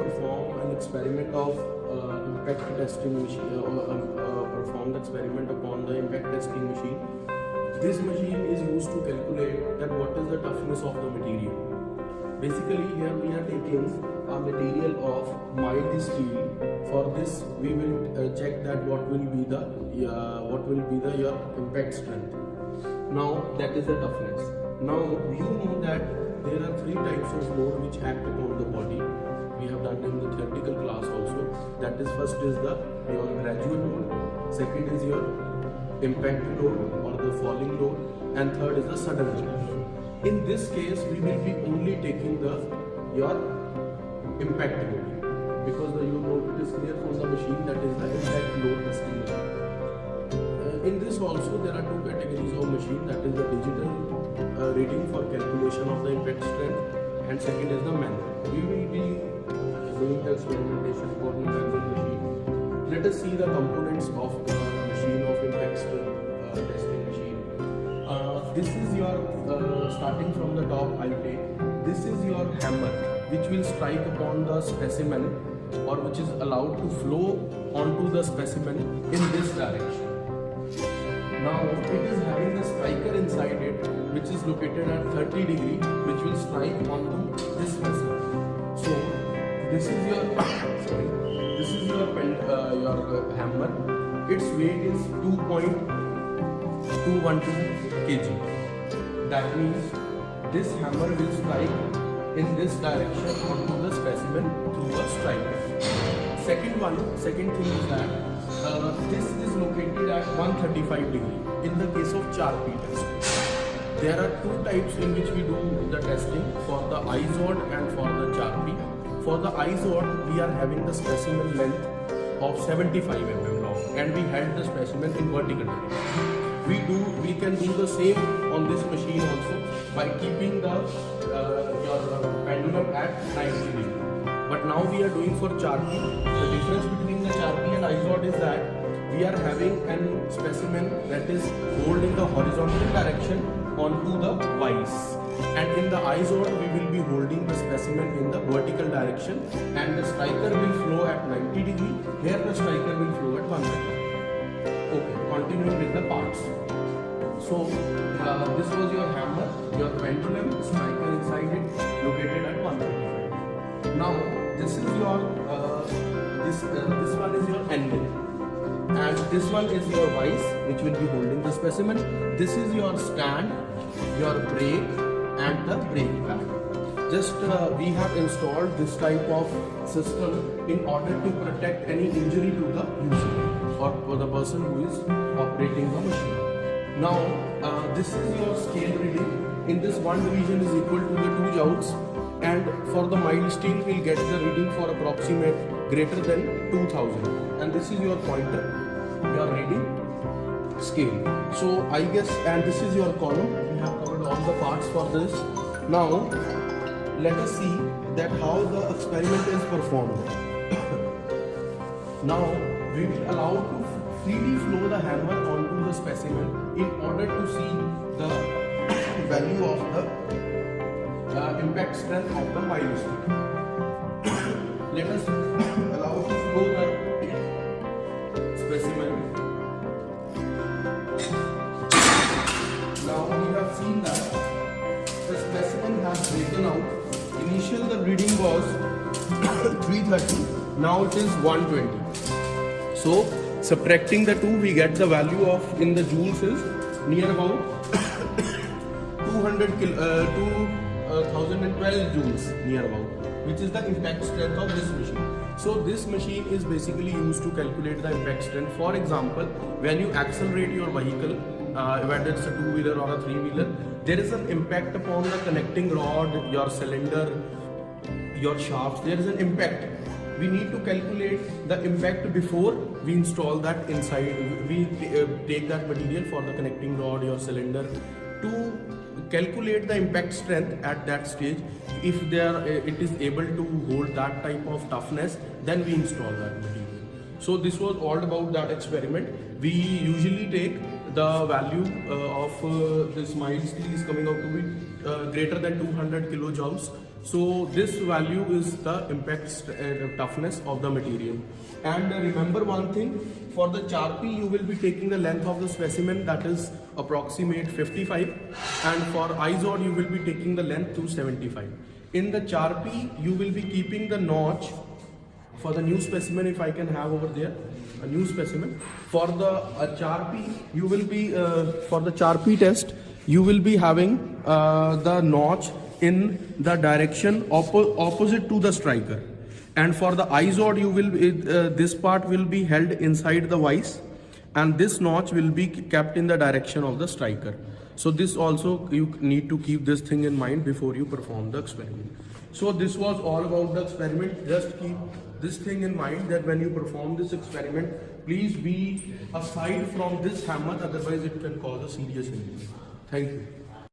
perform an experiment of impact testing machine, perform the experiment upon the impact testing machine. This machine is used to calculate that what is the toughness of the material. Basically, here we are taking a material of mild steel. For this, we will check that what will be the your impact strength. Now that is the toughness. Now you know that there are three types of load which act upon the body. We have done in the theoretical class also. That is, first is your gradual load, second is your impact load or the falling load, and third is the sudden load. In this case, we will be only taking your impact load, because you know it is clear from the machine that is the impact load testing machine. In this also there are two categories of machine, that is the digital reading for calculation of the impact strength, and second is the manual. We will be doing the experimentation for the manual machine. Let us see the components of the machine of impact strength testing machine. This is your starting from the top. I'll take this is your hammer, which will strike upon the specimen, or which is allowed to flow onto the specimen in this direction. Now it is having the striker inside it, which is located at 30 degree, which will strike onto this specimen. So this is your this is your hammer. Its weight is 2.212 kg. That means this hammer will strike in this direction onto the specimen through a striker. Second thing is that this is located at 135 degree. In the case of Charpy test, there are two types in which we do the testing, for the IZOD and for the Charpy. For the IZOD, we are having the specimen length of 75 mm long, and we held the specimen in vertical direction. We can do the same on this machine also by keeping your pendulum at 90 degree. But now we are doing for Charpy. The difference between the Charpy and IZOD is that we are having an specimen that is held in the horizontal direction onto the vise, and in the IZOD we will be holding the specimen in the vertical direction, and the striker will flow at 90 degree. Here the striker will flow at 130. Okay, continuing with the parts. So this was your hammer, your pendulum, striker inside it, located at 135. Now this is your this one is your anvil, and this one is your vise, which will be holding the specimen. This is your stand, your brake, and the brake pad. Just we have installed this type of system in order to protect any injury to the user or for the person who is operating the machine. Now this is your scale reading. In this, one division is equal to the 2 joules, and for the mild steel we'll get the reading for approximate greater than 2000, and this is your pointer, your reading scale. So I guess, and this is your column. We have covered all the parts for this. Now let us see that how the experiment is performed. Now we will allow to freely flow the hammer onto the specimen in order to see the value of the impact strength of the mild steel. Let us allow to flow the specimen. Now we have seen that the specimen has breaken out. Initial the reading was 330, now it is 120. So subtracting the two, we get the value of in the joules is near about 2012 joules near about, which is the impact strength of this machine. So this machine is basically used to calculate the impact strength. For example, when you accelerate your vehicle, whether it's a two-wheeler or a three-wheeler, there is an impact upon the connecting rod, your cylinder, your shafts. There is an impact. We need to calculate the impact before we install that inside. We take that material for the connecting rod, your cylinder, to calculate the impact strength at that stage. If it is able to hold that type of toughness, then we install that material. So this was all about that experiment. We usually take the value of this mild steel is coming out to be greater than 200 kilojoules So this value is the impact toughness of the material. And remember one thing, for the Charpy you will be taking the length of the specimen, that is approximate 55, and for IZOD you will be taking the length to 75. In the Charpy you will be keeping the notch for the new specimen, if I can have over there a new specimen. For the Charpy you will be for the Charpy test you will be having the notch in the direction opposite to the striker, and for the IZOD you will this part will be held inside the vise, and this notch will be kept in the direction of the striker. So this also you need to keep this thing in mind before you perform the experiment. So this was all about the experiment. Just keep this thing in mind that when you perform this experiment, please be aside from this hammer, otherwise it can cause a serious injury. Thank you.